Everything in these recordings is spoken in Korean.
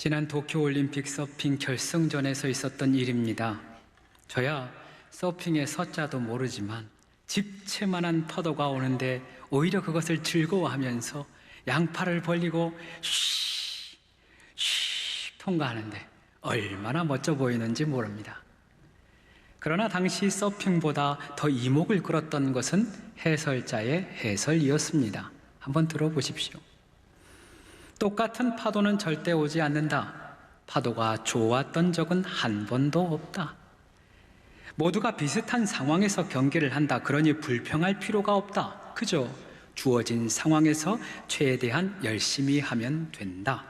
지난 도쿄올림픽 서핑 결승전에서 있었던 일입니다. 저야 서핑의 서자도 모르지만 집채만한 파도가 오는데 오히려 그것을 즐거워하면서 양팔을 벌리고 쉬 통과하는데 얼마나 멋져 보이는지 모릅니다. 그러나 당시 서핑보다 더 이목을 끌었던 것은 해설자의 해설이었습니다. 한번 들어보십시오. 똑같은 파도는 절대 오지 않는다. 파도가 좋았던 적은 한 번도 없다. 모두가 비슷한 상황에서 경기를 한다. 그러니 불평할 필요가 없다. 그저 주어진 상황에서 최대한 열심히 하면 된다.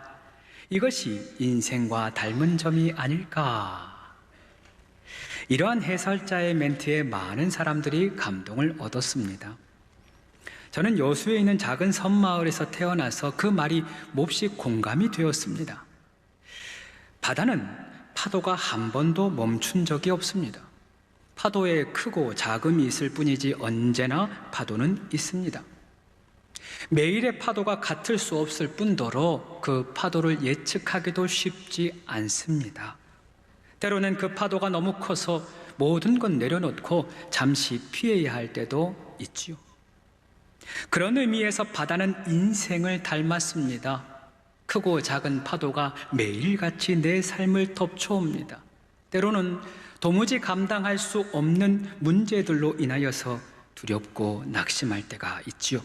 이것이 인생과 닮은 점이 아닐까. 이러한 해설자의 멘트에 많은 사람들이 감동을 얻었습니다. 저는 여수에 있는 작은 섬마을에서 태어나서 그 말이 몹시 공감이 되었습니다. 바다는 파도가 한 번도 멈춘 적이 없습니다. 파도에 크고 작음이 있을 뿐이지 언제나 파도는 있습니다. 매일의 파도가 같을 수 없을 뿐더러 그 파도를 예측하기도 쉽지 않습니다. 때로는 그 파도가 너무 커서 모든 건 내려놓고 잠시 피해야 할 때도 있지요. 그런 의미에서 바다는 인생을 닮았습니다. 크고 작은 파도가 매일같이 내 삶을 덮쳐옵니다. 때로는 도무지 감당할 수 없는 문제들로 인하여서 두렵고 낙심할 때가 있지요.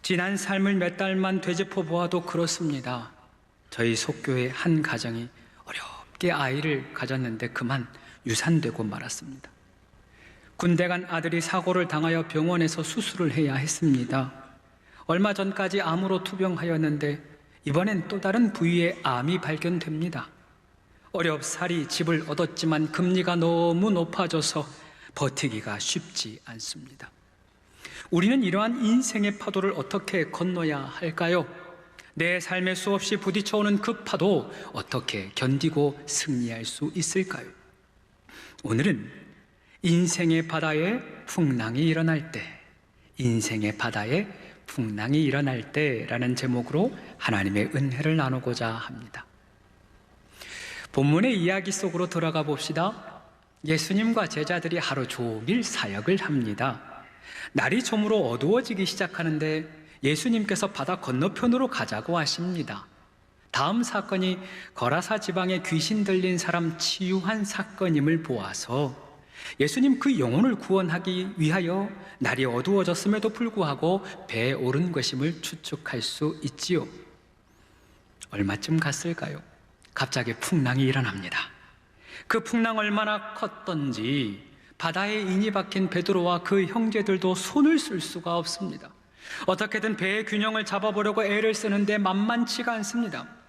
지난 삶을 몇 달만 되짚어 보아도 그렇습니다. 저희 속교의 한 가정이 어렵게 아이를 가졌는데 그만 유산되고 말았습니다. 군대 간 아들이 사고를 당하여 병원에서 수술을 해야 했습니다. 얼마 전까지 암으로 투병하였는데 이번엔 또 다른 부위에 암이 발견됩니다. 어렵사리 집을 얻었지만 금리가 너무 높아져서 버티기가 쉽지 않습니다. 우리는 이러한 인생의 파도를 어떻게 건너야 할까요? 내 삶에 수없이 부딪혀오는 그 파도 어떻게 견디고 승리할 수 있을까요? 오늘은 인생의 바다에 풍랑이 일어날 때, 인생의 바다에 풍랑이 일어날 때라는 제목으로 하나님의 은혜를 나누고자 합니다. 본문의 이야기 속으로 들어가 봅시다. 예수님과 제자들이 하루 종일 사역을 합니다. 날이 저물어 어두워지기 시작하는데 예수님께서 바다 건너편으로 가자고 하십니다. 다음 사건이 거라사 지방에 귀신 들린 사람 치유한 사건임을 보아서 예수님 그 영혼을 구원하기 위하여 날이 어두워졌음에도 불구하고 배에 오른 것임을 추측할 수 있지요. 얼마쯤 갔을까요? 갑자기 풍랑이 일어납니다. 그 풍랑 얼마나 컸던지 바다에 인이 박힌 베드로와 그 형제들도 손을 쓸 수가 없습니다. 어떻게든 배의 균형을 잡아보려고 애를 쓰는데 만만치가 않습니다.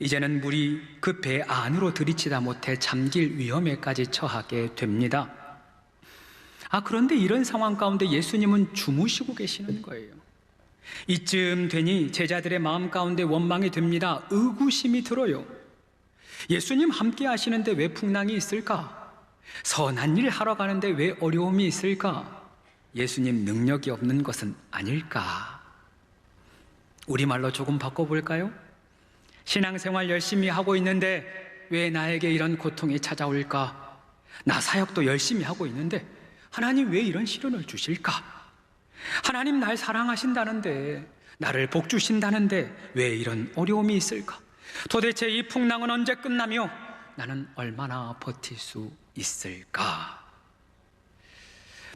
이제는 물이 그 배 안으로 들이치다 못해 잠길 위험에까지 처하게 됩니다. 그런데 이런 상황 가운데 예수님은 주무시고 계시는 거예요. 이쯤 되니 제자들의 마음 가운데 원망이 됩니다. 의구심이 들어요. 예수님 함께 하시는데 왜 풍랑이 있을까? 선한 일 하러 가는데 왜 어려움이 있을까? 예수님 능력이 없는 것은 아닐까? 우리말로 조금 바꿔볼까요? 신앙생활 열심히 하고 있는데 왜 나에게 이런 고통이 찾아올까? 나 사역도 열심히 하고 있는데 하나님 왜 이런 시련을 주실까? 하나님 날 사랑하신다는데, 나를 복 주신다는데 왜 이런 어려움이 있을까? 도대체 이 풍랑은 언제 끝나며 나는 얼마나 버틸 수 있을까?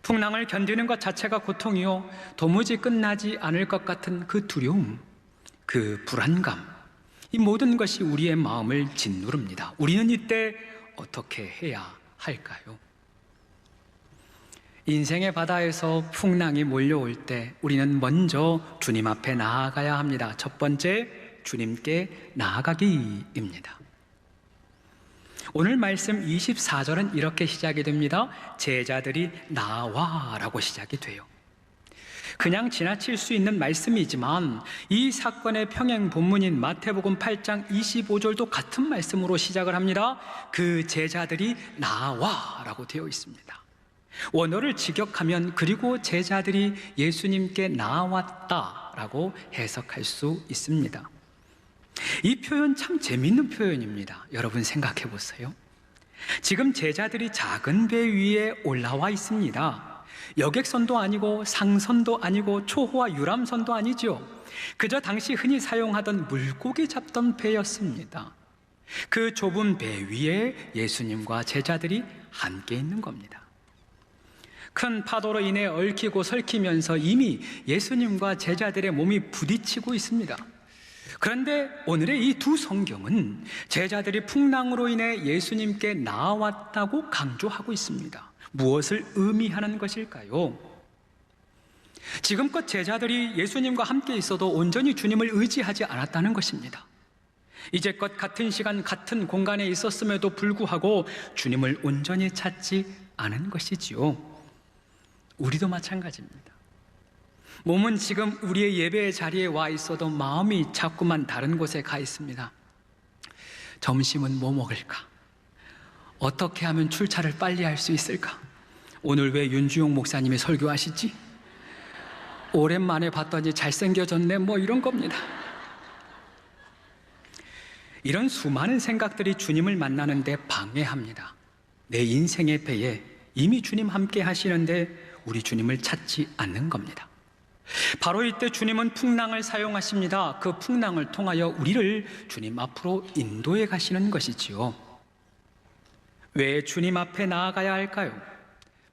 풍랑을 견디는 것 자체가 고통이요, 도무지 끝나지 않을 것 같은 그 두려움, 그 불안감, 이 모든 것이 우리의 마음을 짓누릅니다. 우리는 이때 어떻게 해야 할까요? 인생의 바다에서 풍랑이 몰려올 때 우리는 먼저 주님 앞에 나아가야 합니다. 첫 번째, 주님께 나아가기입니다. 오늘 말씀 24절은 이렇게 시작이 됩니다. 제자들이 나와라고 시작이 돼요. 그냥 지나칠 수 있는 말씀이지만 이 사건의 평행 본문인 마태복음 8장 25절도 같은 말씀으로 시작을 합니다. 그 제자들이 나와라고 되어 있습니다. 원어를 직역하면 그리고 제자들이 예수님께 나왔다라고 해석할 수 있습니다. 이 표현 참 재미있는 표현입니다. 여러분 생각해 보세요. 지금 제자들이 작은 배 위에 올라와 있습니다. 여객선도 아니고 상선도 아니고 초호와 유람선도 아니죠. 그저 당시 흔히 사용하던 물고기 잡던 배였습니다. 그 좁은 배 위에 예수님과 제자들이 함께 있는 겁니다. 큰 파도로 인해 얽히고 설키면서 이미 예수님과 제자들의 몸이 부딪히고 있습니다. 그런데 오늘의 이 두 성경은 제자들이 풍랑으로 인해 예수님께 나아왔다고 강조하고 있습니다. 무엇을 의미하는 것일까요? 지금껏 제자들이 예수님과 함께 있어도 온전히 주님을 의지하지 않았다는 것입니다. 이제껏 같은 시간 같은 공간에 있었음에도 불구하고 주님을 온전히 찾지 않은 것이지요. 우리도 마찬가지입니다. 몸은 지금 우리의 예배의 자리에 와 있어도 마음이 자꾸만 다른 곳에 가 있습니다. 점심은 뭐 먹을까? 어떻게 하면 출차를 빨리 할 수 있을까? 오늘 왜 윤주용 목사님이 설교하시지? 오랜만에 봤더니 잘생겨졌네, 뭐 이런 겁니다. 이런 수많은 생각들이 주님을 만나는데 방해합니다. 내 인생의 배에 이미 주님 함께 하시는데 우리 주님을 찾지 않는 겁니다. 바로 이때 주님은 풍랑을 사용하십니다. 그 풍랑을 통하여 우리를 주님 앞으로 인도해 가시는 것이지요. 왜 주님 앞에 나아가야 할까요?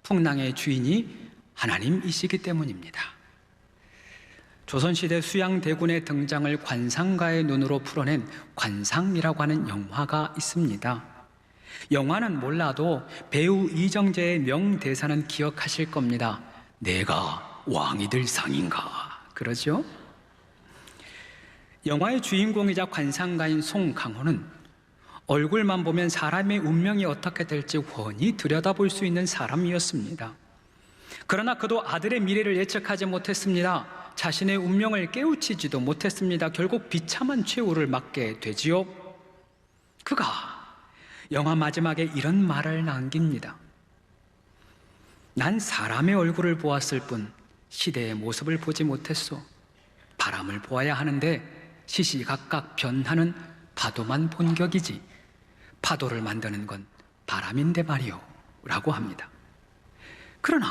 풍랑의 주인이 하나님이시기 때문입니다. 조선시대 수양대군의 등장을 관상가의 눈으로 풀어낸 관상이라고 하는 영화가 있습니다. 영화는 몰라도 배우 이정재의 명대사는 기억하실 겁니다. 내가 왕이 될 상인가? 그러죠? 영화의 주인공이자 관상가인 송강호는 얼굴만 보면 사람의 운명이 어떻게 될지 훤히 들여다볼 수 있는 사람이었습니다. 그러나 그도 아들의 미래를 예측하지 못했습니다. 자신의 운명을 깨우치지도 못했습니다. 결국 비참한 최후를 맞게 되지요. 그가 영화 마지막에 이런 말을 남깁니다. 난 사람의 얼굴을 보았을 뿐 시대의 모습을 보지 못했소. 바람을 보아야 하는데 시시각각 변하는 파도만 본 격이지 파도를 만드는 건 바람인데 말이오 라고 합니다. 그러나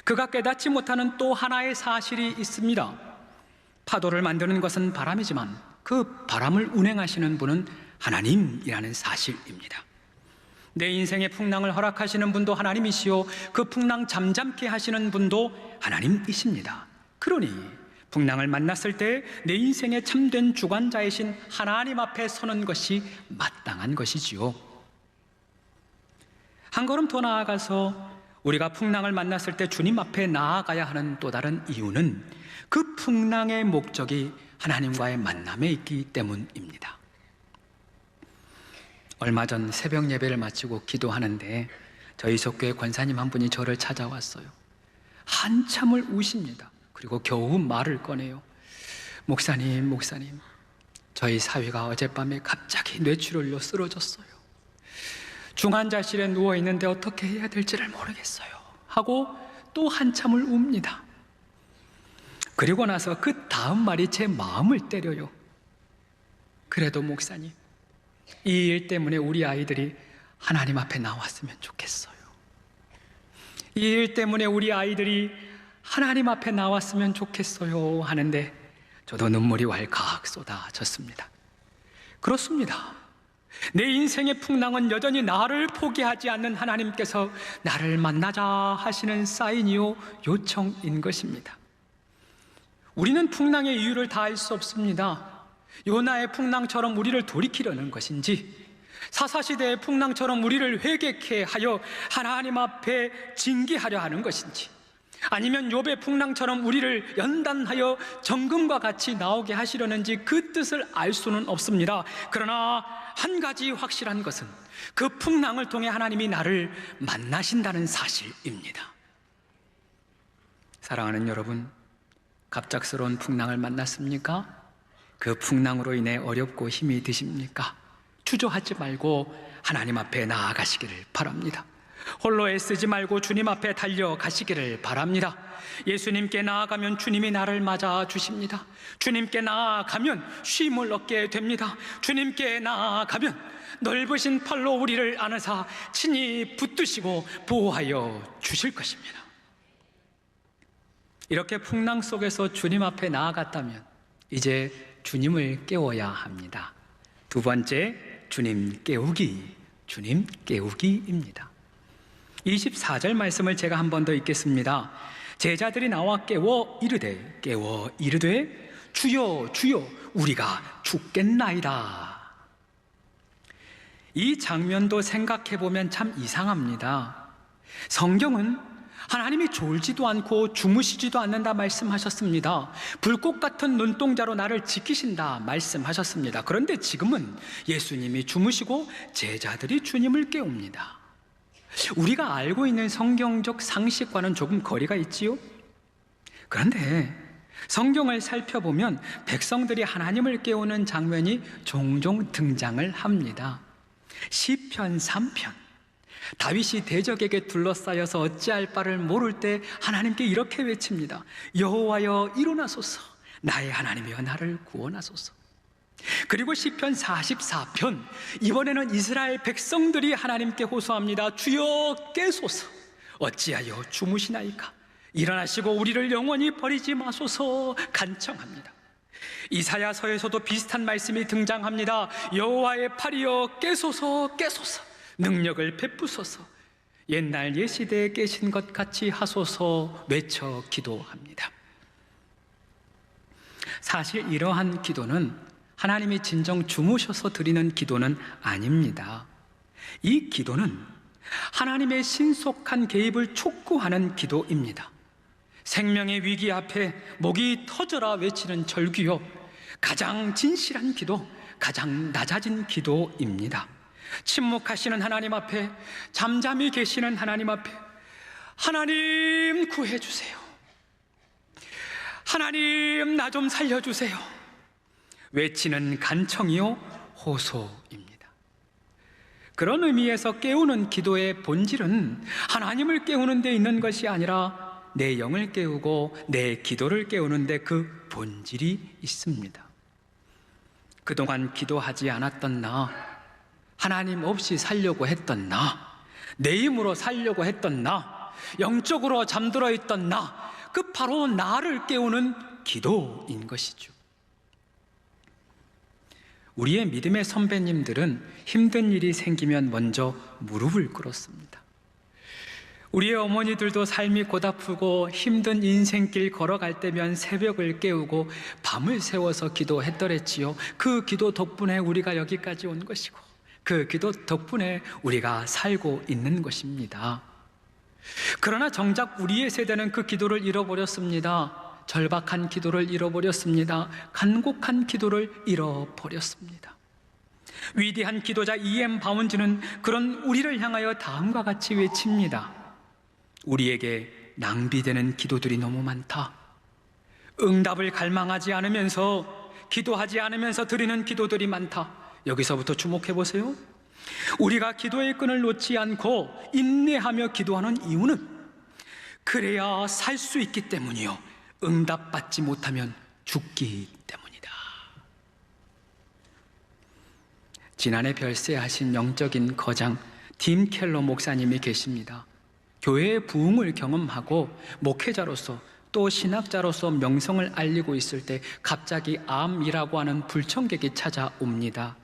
그가 깨닫지 못하는 또 하나의 사실이 있습니다. 파도를 만드는 것은 바람이지만 그 바람을 운행하시는 분은 하나님이라는 사실입니다. 내 인생의 풍랑을 허락하시는 분도 하나님이시요 그 풍랑 잠잠케 하시는 분도 하나님이십니다. 그러니 풍랑을 만났을 때 내 인생의 참된 주관자이신 하나님 앞에 서는 것이 마땅한 것이지요. 한 걸음 더 나아가서 우리가 풍랑을 만났을 때 주님 앞에 나아가야 하는 또 다른 이유는 그 풍랑의 목적이 하나님과의 만남에 있기 때문입니다. 얼마 전 새벽 예배를 마치고 기도하는데 저희 속교회 권사님 한 분이 저를 찾아왔어요. 한참을 우십니다. 그리고 겨우 말을 꺼내요. 목사님, 저희 사위가 어젯밤에 갑자기 뇌출혈로 쓰러졌어요. 중환자실에 누워있는데 어떻게 해야 될지를 모르겠어요 하고 또 한참을 웁니다. 그리고 나서 그 다음 말이 제 마음을 때려요. 그래도 목사님, 이 일 때문에 우리 아이들이 하나님 앞에 나왔으면 좋겠어요. 이 일 때문에 우리 아이들이 하나님 앞에 나왔으면 좋겠어요 하는데 저도 눈물이 왈칵 쏟아졌습니다. 그렇습니다. 내 인생의 풍랑은 여전히 나를 포기하지 않는 하나님께서 나를 만나자 하시는 사인이요 요청인 것입니다. 우리는 풍랑의 이유를 다 알 수 없습니다. 요나의 풍랑처럼 우리를 돌이키려는 것인지, 사사시대의 풍랑처럼 우리를 회개케 하여 하나님 앞에 징계하려 하는 것인지, 아니면 욥의 풍랑처럼 우리를 연단하여 정금과 같이 나오게 하시려는지 그 뜻을 알 수는 없습니다. 그러나 한 가지 확실한 것은 그 풍랑을 통해 하나님이 나를 만나신다는 사실입니다. 사랑하는 여러분, 갑작스러운 풍랑을 만났습니까? 그 풍랑으로 인해 어렵고 힘이 드십니까? 주저하지 말고 하나님 앞에 나아가시기를 바랍니다. 홀로 애쓰지 말고 주님 앞에 달려가시기를 바랍니다. 예수님께 나아가면 주님이 나를 맞아 주십니다. 주님께 나아가면 쉼을 얻게 됩니다. 주님께 나아가면 넓으신 팔로 우리를 안으사 친히 붙드시고 보호하여 주실 것입니다. 이렇게 풍랑 속에서 주님 앞에 나아갔다면 이제 주님을 깨워야 합니다. 두 번째, 주님 깨우기입니다. 24절 말씀을 제가 한 번 더 읽겠습니다. 제자들이 나와 깨워 이르되 주여 주여 우리가 죽겠나이다. 이 장면도 생각해보면 참 이상합니다. 성경은 하나님이 졸지도 않고 주무시지도 않는다 말씀하셨습니다. 불꽃 같은 눈동자로 나를 지키신다 말씀하셨습니다. 그런데 지금은 예수님이 주무시고 제자들이 주님을 깨웁니다. 우리가 알고 있는 성경적 상식과는 조금 거리가 있지요? 그런데 성경을 살펴보면 백성들이 하나님을 깨우는 장면이 종종 등장을 합니다. 시편 3편, 다윗이 대적에게 둘러싸여서 어찌할 바를 모를 때 하나님께 이렇게 외칩니다. 여호와여 일어나소서, 나의 하나님이여 나를 구원하소서. 그리고 시편 44편, 이번에는 이스라엘 백성들이 하나님께 호소합니다. 주여 깨소서, 어찌하여 주무시나이까? 일어나시고 우리를 영원히 버리지 마소서 간청합니다. 이사야서에서도 비슷한 말씀이 등장합니다. 여호와의 팔이여 깨소서 깨소서, 능력을 베푸소서, 옛날 옛시대에 깨신 것 같이 하소서 외쳐 기도합니다. 사실 이러한 기도는 하나님이 진정 주무셔서 드리는 기도는 아닙니다. 이 기도는 하나님의 신속한 개입을 촉구하는 기도입니다. 생명의 위기 앞에 목이 터져라 외치는 절규요, 가장 진실한 기도, 가장 낮아진 기도입니다. 침묵하시는 하나님 앞에, 잠잠히 계시는 하나님 앞에 하나님 구해주세요, 하나님 나 좀 살려주세요 외치는 간청이요 호소입니다. 그런 의미에서 깨우는 기도의 본질은 하나님을 깨우는 데 있는 것이 아니라 내 영을 깨우고 내 기도를 깨우는 데 그 본질이 있습니다. 그동안 기도하지 않았던 나, 하나님 없이 살려고 했던 나, 내 힘으로 살려고 했던 나, 영적으로 잠들어 있던 나, 그 바로 나를 깨우는 기도인 것이죠. 우리의 믿음의 선배님들은 힘든 일이 생기면 먼저 무릎을 꿇었습니다. 우리의 어머니들도 삶이 고달프고 힘든 인생길 걸어갈 때면 새벽을 깨우고 밤을 새워서 기도했더랬지요. 그 기도 덕분에 우리가 여기까지 온 것이고, 그 기도 덕분에 우리가 살고 있는 것입니다. 그러나 정작 우리의 세대는 그 기도를 잃어버렸습니다. 절박한 기도를 잃어버렸습니다. 간곡한 기도를 잃어버렸습니다. 위대한 기도자 E.M. 바운즈는 그런 우리를 향하여 다음과 같이 외칩니다. 우리에게 낭비되는 기도들이 너무 많다. 응답을 갈망하지 않으면서, 기도하지 않으면서 드리는 기도들이 많다. 여기서부터 주목해 보세요. 우리가 기도의 끈을 놓지 않고 인내하며 기도하는 이유는 그래야 살 수 있기 때문이요, 응답받지 못하면 죽기 때문이다. 지난해 별세하신 영적인 거장 딤 켈러 목사님이 계십니다. 교회의 부흥을 경험하고 목회자로서 또 신학자로서 명성을 알리고 있을 때 갑자기 암이라고 하는 불청객이 찾아옵니다.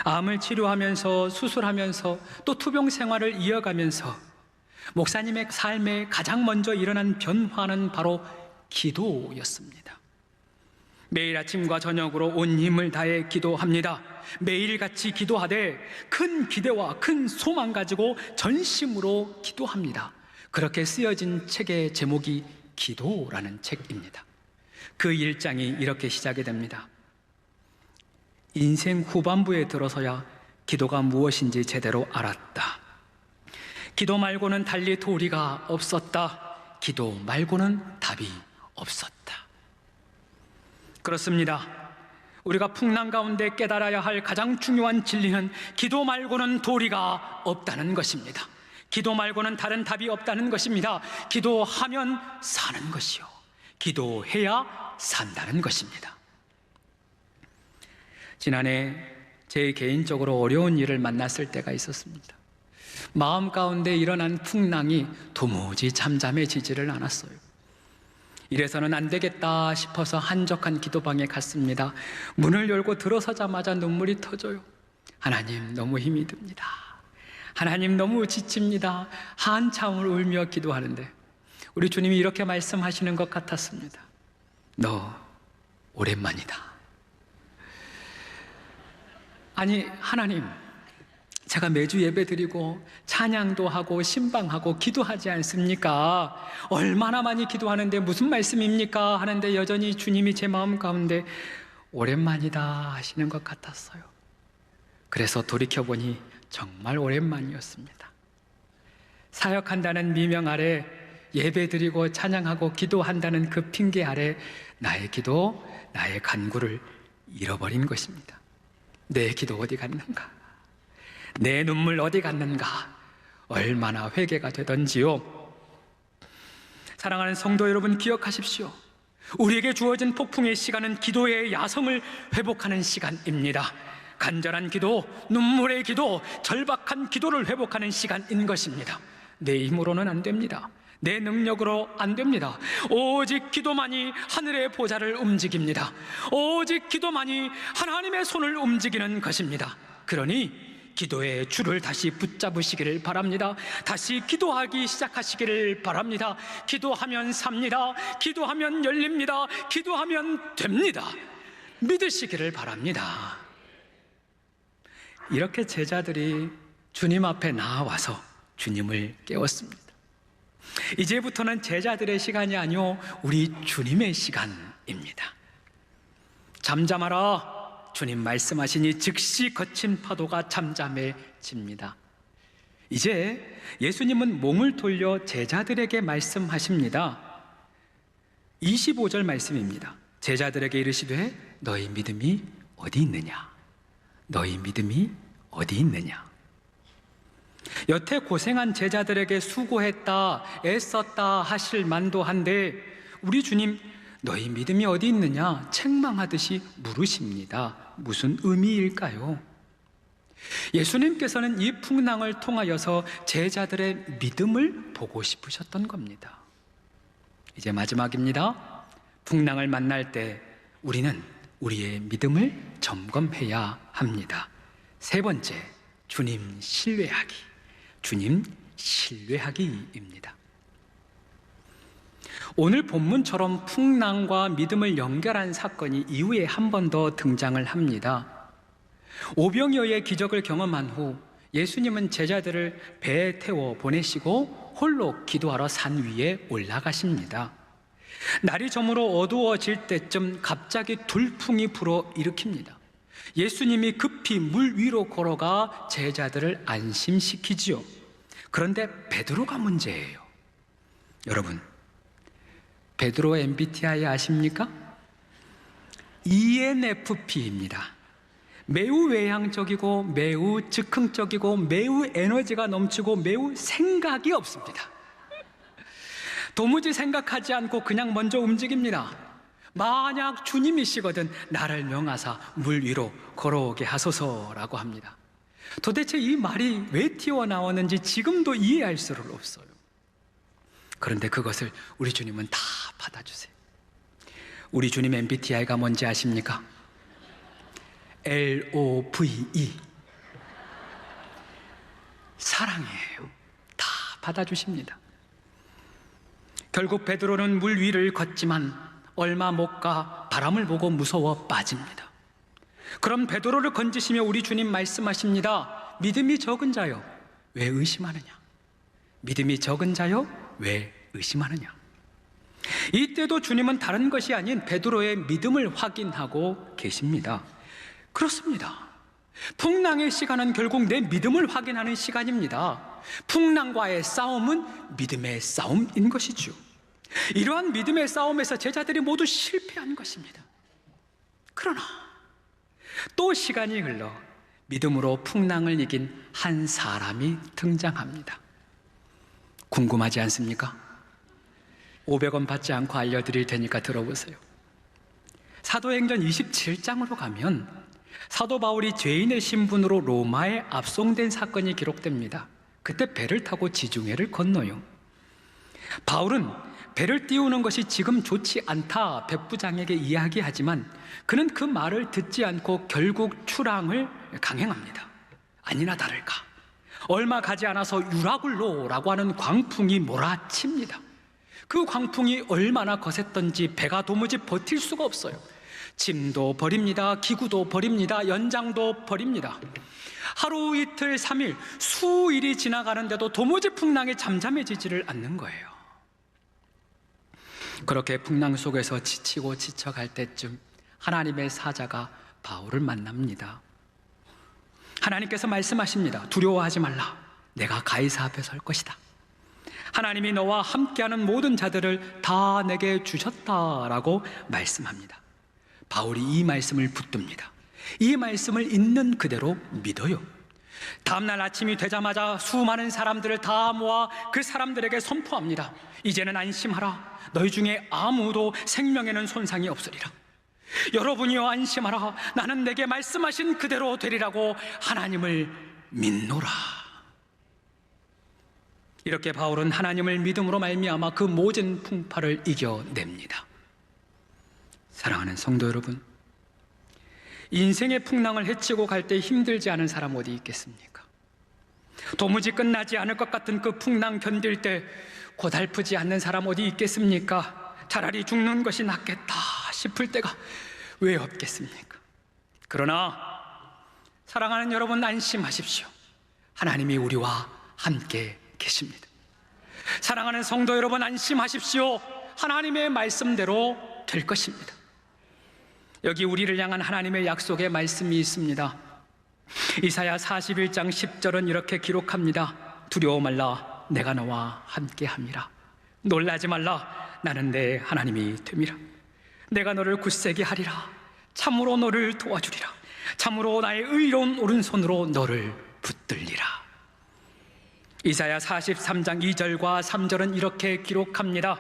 암을 치료하면서 수술하면서 또 투병 생활을 이어가면서 목사님의 삶에 가장 먼저 일어난 변화는 바로 기도였습니다. 매일 아침과 저녁으로 온 힘을 다해 기도합니다. 매일같이 기도하되 큰 기대와 큰 소망 가지고 전심으로 기도합니다. 그렇게 쓰여진 책의 제목이 기도라는 책입니다. 그 1장이 이렇게 시작이 됩니다. 인생 후반부에 들어서야 기도가 무엇인지 제대로 알았다. 기도 말고는 달리 도리가 없었다. 기도 말고는 답이 없었다. 그렇습니다. 우리가 풍랑 가운데 깨달아야 할 가장 중요한 진리는 기도 말고는 도리가 없다는 것입니다. 기도 말고는 다른 답이 없다는 것입니다. 기도하면 사는 것이요, 기도해야 산다는 것입니다. 지난해 제 개인적으로 어려운 일을 만났을 때가 있었습니다. 마음 가운데 일어난 풍랑이 도무지 잠잠해지지를 않았어요. 이래서는 안 되겠다 싶어서 한적한 기도방에 갔습니다. 문을 열고 들어서자마자 눈물이 터져요. 하나님, 너무 힘이 듭니다. 하나님, 너무 지칩니다. 한참을 울며 기도하는데 우리 주님이 이렇게 말씀하시는 것 같았습니다. 너 오랜만이다. 아니, 하나님, 제가 매주 예배드리고 찬양도 하고 신방하고 기도하지 않습니까? 얼마나 많이 기도하는데 무슨 말씀입니까? 하는데 여전히 주님이 제 마음 가운데 오랜만이다 하시는 것 같았어요. 그래서 돌이켜보니 정말 오랜만이었습니다. 사역한다는 미명 아래, 예배드리고 찬양하고 기도한다는 그 핑계 아래 나의 기도, 나의 간구를 잃어버린 것입니다. 내 기도 어디 갔는가? 내 눈물 어디 갔는가? 얼마나 회개가 되던지요. 사랑하는 성도 여러분, 기억하십시오. 우리에게 주어진 폭풍의 시간은 기도의 야성을 회복하는 시간입니다. 간절한 기도, 눈물의 기도, 절박한 기도를 회복하는 시간인 것입니다. 내 힘으로는 안 됩니다. 내 능력으로 안 됩니다. 오직 기도만이 하늘의 보좌를 움직입니다. 오직 기도만이 하나님의 손을 움직이는 것입니다. 그러니 기도의 줄을 다시 붙잡으시기를 바랍니다. 다시 기도하기 시작하시기를 바랍니다. 기도하면 삽니다. 기도하면 열립니다. 기도하면 됩니다. 믿으시기를 바랍니다. 이렇게 제자들이 주님 앞에 나와서 주님을 깨웠습니다. 이제부터는 제자들의 시간이 아니요, 우리 주님의 시간입니다. 잠잠하라, 주님 말씀하시니 즉시 거친 파도가 잠잠해집니다. 이제 예수님은 몸을 돌려 제자들에게 말씀하십니다. 25절 말씀입니다. 제자들에게 이르시되 너희 믿음이 어디 있느냐? 너희 믿음이 어디 있느냐? 여태 고생한 제자들에게 수고했다, 애썼다 하실 만도 한데 우리 주님, 너희 믿음이 어디 있느냐? 책망하듯이 물으십니다. 무슨 의미일까요? 예수님께서는 이 풍랑을 통하여서 제자들의 믿음을 보고 싶으셨던 겁니다. 이제 마지막입니다. 풍랑을 만날 때 우리는 우리의 믿음을 점검해야 합니다. 세 번째, 주님 신뢰하기. 주님 신뢰하기입니다. 오늘 본문처럼 풍랑과 믿음을 연결한 사건이 이후에 한 번 더 등장을 합니다. 오병이어의 기적을 경험한 후 예수님은 제자들을 배에 태워 보내시고 홀로 기도하러 산 위에 올라가십니다. 날이 저물어 어두워질 때쯤 갑자기 돌풍이 불어 일으킵니다. 예수님이 급히 물 위로 걸어가 제자들을 안심시키지요. 그런데 베드로가 문제예요. 여러분, 베드로 MBTI 아십니까? ENFP입니다. 매우 외향적이고 매우 즉흥적이고 매우 에너지가 넘치고 매우 생각이 없습니다. 도무지 생각하지 않고 그냥 먼저 움직입니다. 만약 주님이시거든 나를 명하사 물 위로 걸어오게 하소서라고 합니다. 도대체 이 말이 왜 튀어나오는지 지금도 이해할 수 없어요. 그런데 그것을 우리 주님은 다 받아주세요. 우리 주님 MBTI가 뭔지 아십니까? LOVE. 사랑이에요. 다 받아주십니다. 결국 베드로는 물 위를 걷지만 얼마 못 가 바람을 보고 무서워 빠집니다. 그럼 베드로를 건지시며 우리 주님 말씀하십니다. 믿음이 적은 자여, 왜 의심하느냐? 믿음이 적은 자여, 왜 의심하느냐? 이때도 주님은 다른 것이 아닌 베드로의 믿음을 확인하고 계십니다. 그렇습니다. 풍랑의 시간은 결국 내 믿음을 확인하는 시간입니다. 풍랑과의 싸움은 믿음의 싸움인 것이죠. 이러한 믿음의 싸움에서 제자들이 모두 실패한 것입니다. 그러나 또 시간이 흘러 믿음으로 풍랑을 이긴 한 사람이 등장합니다. 궁금하지 않습니까? 500원 받지 않고 알려드릴 테니까 들어보세요. 사도행전 27장으로 가면 사도 바울이 죄인의 신분으로 로마에 압송된 사건이 기록됩니다. 그때 배를 타고 지중해를 건너요. 바울은 배를 띄우는 것이 지금 좋지 않다 백부장에게 이야기하지만 그는 그 말을 듣지 않고 결국 출항을 강행합니다. 아니나 다를까 얼마 가지 않아서 유라굴로라고 하는 광풍이 몰아칩니다. 그 광풍이 얼마나 거셌던지 배가 도무지 버틸 수가 없어요. 짐도 버립니다. 기구도 버립니다. 연장도 버립니다. 하루 이틀 3일 수일이 지나가는데도 도무지 풍랑에 잠잠해지지를 않는 거예요. 그렇게 풍랑 속에서 지치고 지쳐갈 때쯤 하나님의 사자가 바울을 만납니다. 하나님께서 말씀하십니다. 두려워하지 말라. 내가 가이사 앞에 설 것이다. 하나님이 너와 함께하는 모든 자들을 다 내게 주셨다라고 말씀합니다. 바울이 이 말씀을 붙듭니다. 이 말씀을 있는 그대로 믿어요. 다음날 아침이 되자마자 수많은 사람들을 다 모아 그 사람들에게 선포합니다. 이제는 안심하라. 너희 중에 아무도 생명에는 손상이 없으리라. 여러분이여 안심하라. 나는 내게 말씀하신 그대로 되리라고 하나님을 믿노라. 이렇게 바울은 하나님을 믿음으로 말미암아 그 모든 풍파를 이겨냅니다. 사랑하는 성도 여러분, 인생의 풍랑을 헤치고 갈 때 힘들지 않은 사람 어디 있겠습니까? 도무지 끝나지 않을 것 같은 그 풍랑 견딜 때 고달프지 않는 사람 어디 있겠습니까? 차라리 죽는 것이 낫겠다 싶을 때가 왜 없겠습니까? 그러나 사랑하는 여러분 안심하십시오. 하나님이 우리와 함께 계십니다. 사랑하는 성도 여러분 안심하십시오. 하나님의 말씀대로 될 것입니다. 여기 우리를 향한 하나님의 약속의 말씀이 있습니다. 이사야 41장 10절은 이렇게 기록합니다. 두려워 말라. 내가 너와 함께함이라. 놀라지 말라. 나는 내 하나님이 됨이라. 내가 너를 굳세게 하리라. 참으로 너를 도와주리라. 참으로 나의 의로운 오른손으로 너를 붙들리라. 이사야 43장 2절과 3절은 이렇게 기록합니다.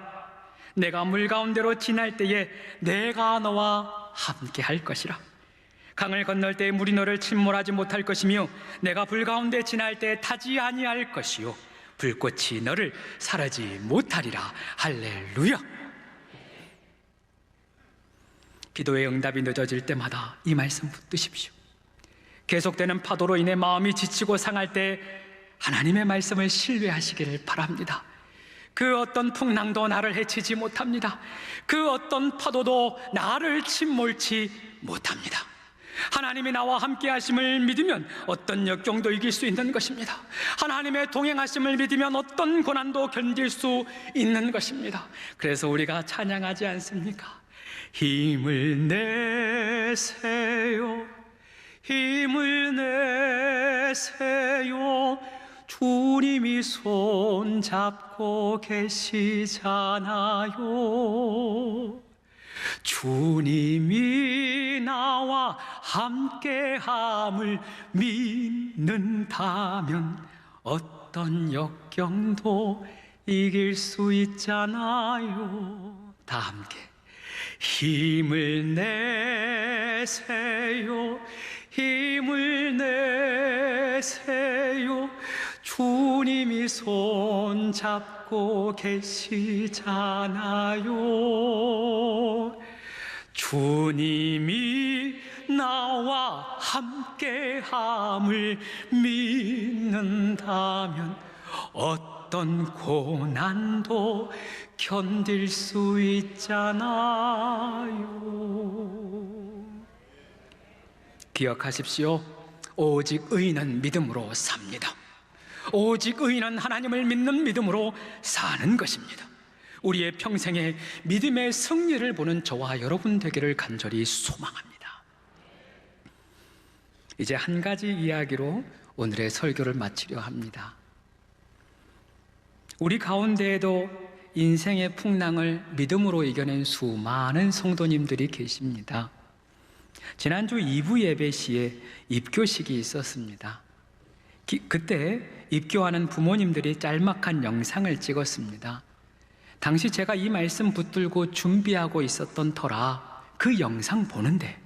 내가 물 가운데로 지날 때에 내가 너와 함께 할 것이라. 강을 건널 때 물이 너를 침몰하지 못할 것이며 내가 불 가운데 지날 때 타지 아니할 것이요 불꽃이 너를 사르지 못하리라. 할렐루야. 기도의 응답이 늦어질 때마다 이 말씀 붙드십시오. 계속되는 파도로 인해 마음이 지치고 상할 때 하나님의 말씀을 신뢰하시기를 바랍니다. 그 어떤 풍랑도 나를 해치지 못합니다. 그 어떤 파도도 나를 침몰치 못합니다. 하나님이 나와 함께 하심을 믿으면 어떤 역경도 이길 수 있는 것입니다. 하나님의 동행하심을 믿으면 어떤 고난도 견딜 수 있는 것입니다. 그래서 우리가 찬양하지 않습니까? 힘을 내세요, 힘을 내세요. 주님이 손 잡고 계시잖아요. 주님이 나와 함께함을 믿는다면 어떤 역경도 이길 수 있잖아요. 다 함께 힘을 내세요, 힘을 내세요. 주님이 손 잡고 계시잖아요. 주님이 나와 함께함을 믿는다면 어떤 고난도 견딜 수 있잖아요. 기억하십시오. 오직 의인은 믿음으로 삽니다. 오직 의인은 하나님을 믿는 믿음으로 사는 것입니다. 우리의 평생에 믿음의 승리를 보는 저와 여러분 되기를 간절히 소망합니다. 이제 한 가지 이야기로 오늘의 설교를 마치려 합니다. 우리 가운데에도 인생의 풍랑을 믿음으로 이겨낸 수많은 성도님들이 계십니다. 지난주 2부 예배 시에 입교식이 있었습니다. 그때 입교하는 부모님들이 짤막한 영상을 찍었습니다. 당시 제가 이 말씀 붙들고 준비하고 있었던 터라 그 영상 보는데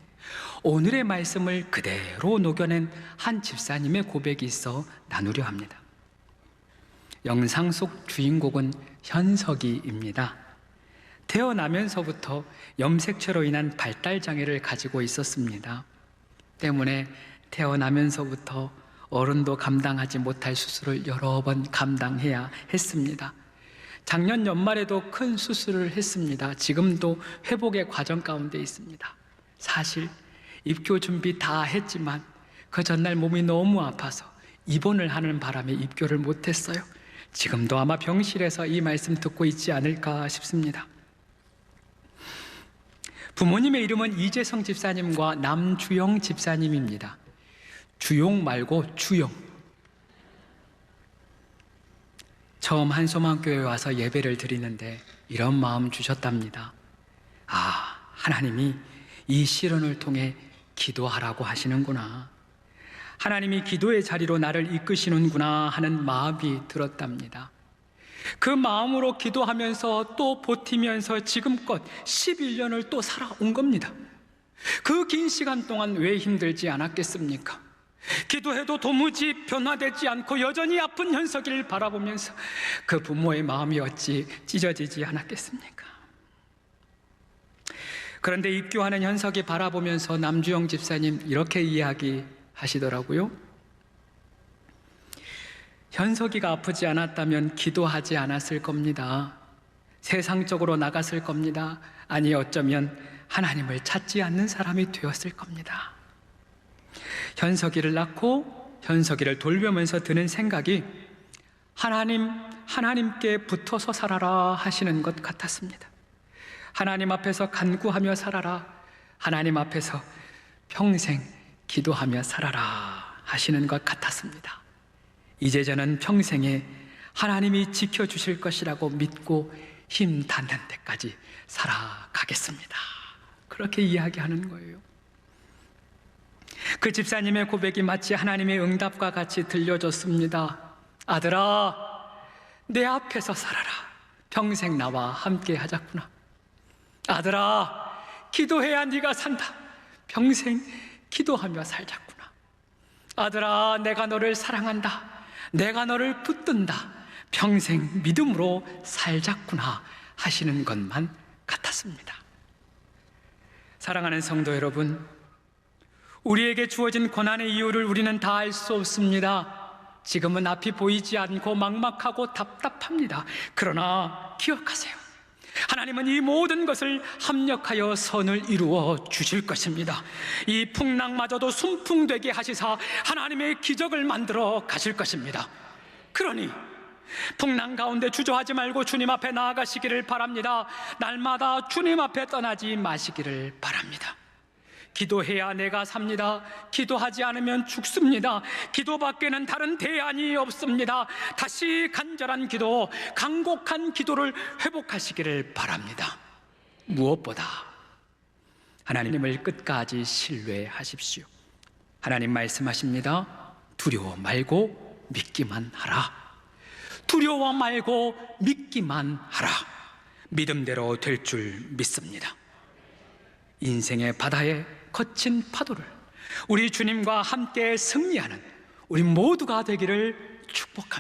오늘의 말씀을 그대로 녹여낸 한 집사님의 고백이 있어 나누려 합니다. 영상 속 주인공은 현석이입니다. 태어나면서부터 염색체로 인한 발달장애를 가지고 있었습니다. 때문에 태어나면서부터 어른도 감당하지 못할 수술을 여러 번 감당해야 했습니다. 작년 연말에도 큰 수술을 했습니다. 지금도 회복의 과정 가운데 있습니다. 사실 입교 준비 다 했지만 그 전날 몸이 너무 아파서 입원을 하는 바람에 입교를 못했어요. 지금도 아마 병실에서 이 말씀 듣고 있지 않을까 싶습니다. 부모님의 이름은 이재성 집사님과 남주영 집사님입니다. 주용 말고 주영. 처음 한소망교회에 와서 예배를 드리는데 이런 마음 주셨답니다. 하나님이 이 시련을 통해 기도하라고 하시는구나. 하나님이 기도의 자리로 나를 이끄시는구나 하는 마음이 들었답니다. 그 마음으로 기도하면서 또 버티면서 지금껏 11년을 또 살아온 겁니다. 그 긴 시간 동안 왜 힘들지 않았겠습니까? 기도해도 도무지 변화되지 않고 여전히 아픈 현석이를 바라보면서 그 부모의 마음이 어찌 찢어지지 않았겠습니까? 그런데 입교하는 현석이 바라보면서 남주영 집사님 이렇게 이야기하시더라고요. 현석이가 아프지 않았다면 기도하지 않았을 겁니다. 세상적으로 나갔을 겁니다. 아니 어쩌면 하나님을 찾지 않는 사람이 되었을 겁니다. 현석이를 낳고 현석이를 돌보면서 드는 생각이 하나님께 붙어서 살아라 하시는 것 같았습니다. 하나님 앞에서 간구하며 살아라, 하나님 앞에서 평생 기도하며 살아라 하시는 것 같았습니다. 이제 저는 평생에 하나님이 지켜주실 것이라고 믿고 힘 닿는 데까지 살아가겠습니다. 그렇게 이야기하는 거예요. 그 집사님의 고백이 마치 하나님의 응답과 같이 들려졌습니다. 아들아, 내 앞에서 살아라. 평생 나와 함께 하자꾸나. 아들아, 기도해야 네가 산다. 평생 기도하며 살자꾸나. 아들아, 내가 너를 사랑한다. 내가 너를 붙든다. 평생 믿음으로 살자꾸나 하시는 것만 같았습니다. 사랑하는 성도 여러분, 우리에게 주어진 고난의 이유를 우리는 다 알 수 없습니다. 지금은 앞이 보이지 않고 막막하고 답답합니다. 그러나 기억하세요. 하나님은 이 모든 것을 합력하여 선을 이루어 주실 것입니다. 이 풍랑마저도 순풍되게 하시사 하나님의 기적을 만들어 가실 것입니다. 그러니 풍랑 가운데 주저하지 말고 주님 앞에 나아가시기를 바랍니다. 날마다 주님 앞에 떠나지 마시기를 바랍니다. 기도해야 내가 삽니다. 기도하지 않으면 죽습니다. 기도밖에는 다른 대안이 없습니다. 다시 간절한 기도, 간곡한 기도를 회복하시기를 바랍니다. 무엇보다 하나님을 끝까지 신뢰하십시오. 하나님 말씀하십니다. 두려워 말고 믿기만 하라. 두려워 말고 믿기만 하라. 믿음대로 될 줄 믿습니다. 인생의 바다에 거친 파도를 우리 주님과 함께 승리하는 우리 모두가 되기를 축복합니다.